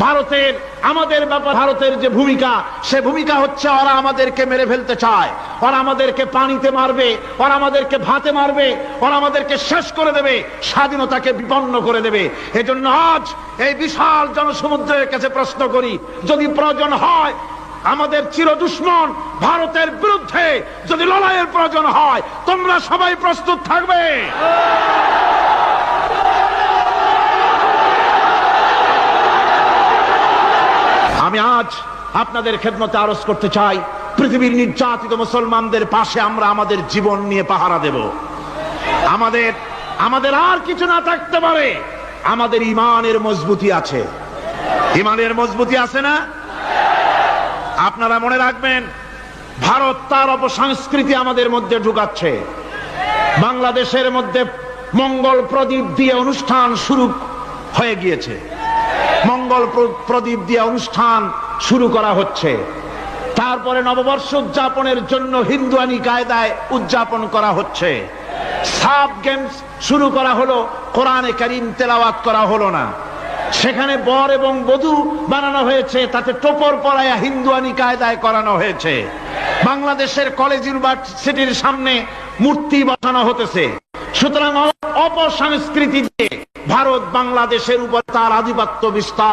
ভারতের আমাদের ব্যাপার ভারতের যে ভূমিকা, সে ভূমিকা হচ্ছে ওরা আমাদেরকে মেরে ফেলতে চায়, ওরা আমাদেরকে পানিতে মারবে, ওরা আমাদেরকে ভাতে মারবে, ওরা আমাদেরকে শেষ করে দেবে, স্বাধীনতাকে বিপন্ন করে দেবে। এজন্য আজ এই বিশাল জনসমুদ্রের কাছে প্রশ্ন করি, যদি প্রয়োজন হয় আমাদের চির দুশ্মন ভারতের বিরুদ্ধে যদি লড়াইয়ের প্রয়োজন হয়, তোমরা সবাই প্রস্তুত থাকবে? আমি আজ আপনাদের খেদমতে আরজ করতে চাই, পৃথিবীর নির্যাতিত মুসলমানদের পাশে আমরা আমাদের জীবন নিয়ে পাহারা দেব। আমাদের আর কিছু না থাকতে পারে, আমাদের ইমানের মজবুতি আছে। ইমানের মজবুতি আছে না? আপনারা মনে রাখবেন, ভারত তার অপসংস্কৃতি আমাদের মধ্যে ঢুকাচ্ছে। বাংলাদেশের মধ্যে মঙ্গল প্রদীপ দিয়ে অনুষ্ঠান শুরু হয়ে গিয়েছে, মঙ্গল প্রদীপ দিয়ে অনুষ্ঠান শুরু করা হচ্ছে। তারপরে নববর্ষ উদযাপনের জন্য হিন্দুয়ানি কায়দায় উদযাপন করা হচ্ছে। সাব গেমস শুরু করা হলো, কোরআনে কারীম তেলাওয়াত করা হলো না। সেখানে বর এবং বধূ বানানো হয়েছে, তাতে টোপর পরায়া হিন্দুয়ানি কায়দায় করানো হয়েছে। বাংলাদেশের কলেজ ইউনিভার্সিটির সামনে মূর্তি বসানো হতেছে। সুতরাং অপসংস্কৃতি দিয়ে ভারত বাংলাদেশের উপর তার আধিপত্য বিস্তার